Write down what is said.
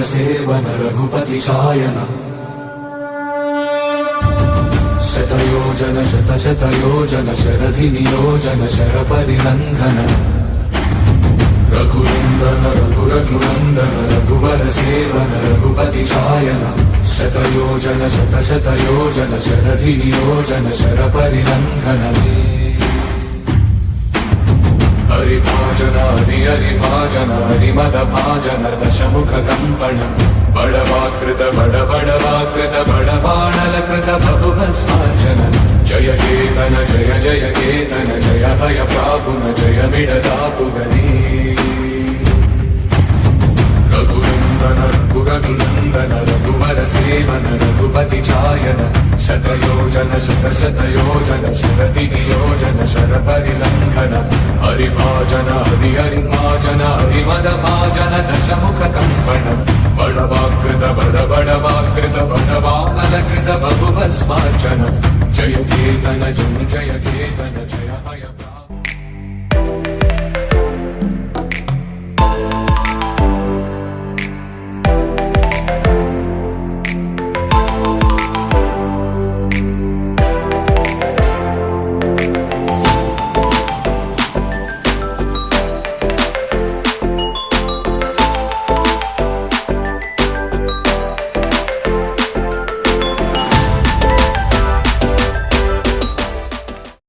seven Raghupati Shayan शतयोजन शतशतयोजन शरधि नियोजन शरपरिलङ्घन रघुनन्दन रघुरघुनन्दन रघुवर seven Raghupati Shayan शतयोजन शतशतयोजन शरधि नियोजन शरपरिलङ्घन हरिभाजन हरिभाजन हरिमदभाजन दशमुख कंपन बड़वाकृत बड़वाकृत बड़बाणलकृत बहुभस्मार्चन जय केतन जय केतन जय हय प्रापुन जय मिडदापुगनी रघुनन्दन रघुरघुनन्दन रघुवर सेवन रघुपति चायन शतयोजन शतशतयोजन शरधि नियोजन शरपरिलङ्घन हरिभाजन हरिभाजन हरिमदभाजन दशमुख कंपन बड़वाकृत बड़वाकृत बड़बाणलकृत बहुभस्मार्चन जय केतन जय केतन जय हय